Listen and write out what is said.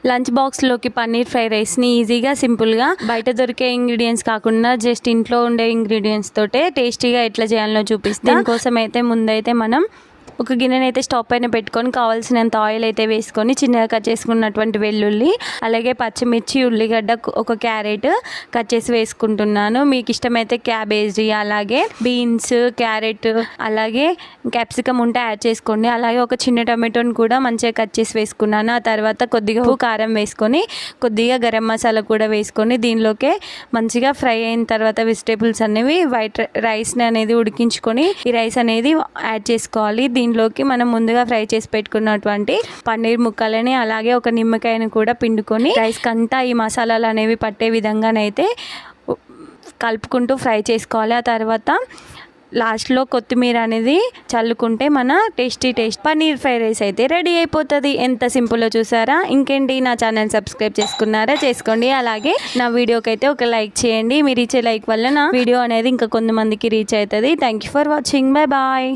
Lunch బాక్స్లోకి paneer fry రైస్ని ఈజీగా సింపుల్గా బయట దొరికే ఇంగ్రీడియంట్స్ కాకుండా జస్ట్ ఇంట్లో ఉండే ఇంగ్రీడియంట్స్ తోటే టేస్టీగా ఎట్లా చేయాలో చూపిస్తాను. దీనికోసం అయితే ముందైతే మనం ఒక గిన్నెని అయితే స్టవ్ పైన పెట్టుకొని కావాల్సినంత ఆయిల్ అయితే వేసుకొని చిన్నగా కట్ చేసుకున్నటువంటి వెల్లుల్లి, అలాగే పచ్చిమిర్చి, ఉల్లిగడ్డ, ఒక క్యారెట్ కట్ చేసి వేసుకుంటున్నాను. మీకు ఇష్టమైతే క్యాబేజీ, అలాగే బీన్స్, క్యారెట్, అలాగే క్యాప్సికమ్ ఉంటే యాడ్ చేసుకోండి. అలాగే ఒక చిన్న టమాటోని కూడా మంచిగా కట్ చేసి వేసుకున్నాను. ఆ తర్వాత కొద్దిగా ఉప్పు, కారం వేసుకొని కొద్దిగా గరం మసాలా కూడా వేసుకొని దీనిలోకే మంచిగా ఫ్రై అయిన తర్వాత వెజిటేబుల్స్ అనేవి వైట్ రైస్ని అనేది ఉడికించుకొని ఈ రైస్ అనేది యాడ్ చేసుకోవాలి. దీనిలోకి మనం ముందుగా ఫ్రై చేసి పెట్టుకున్నటువంటి పన్నీర్ ముక్కలని, అలాగే ఒక నిమ్మకాయని కూడా పిండుకొని రైస్ కంతా ఈ మసాలాలు అనేవి పట్టే విధంగానైతే కలుపుకుంటూ ఫ్రై చేసుకోవాలి. ఆ తర్వాత లాస్ట్లో కొత్తిమీర అనేది చల్లుకుంటే మన టేస్ట్ పన్నీర్ ఫ్రై రైస్ అయితే రెడీ అయిపోతుంది. ఎంత సింపుల్లో చూసారా? ఇంకేంటి, నా ఛానల్ సబ్స్క్రైబ్ చేసుకున్నారా? చేసుకోండి. అలాగే నా వీడియోకి అయితే ఒక లైక్ చేయండి. మీరు ఇచ్చే లైక్ వల్ల నా వీడియో అనేది ఇంకా కొంతమందికి రీచ్ అవుతుంది. Thank you for watching. Bye bye.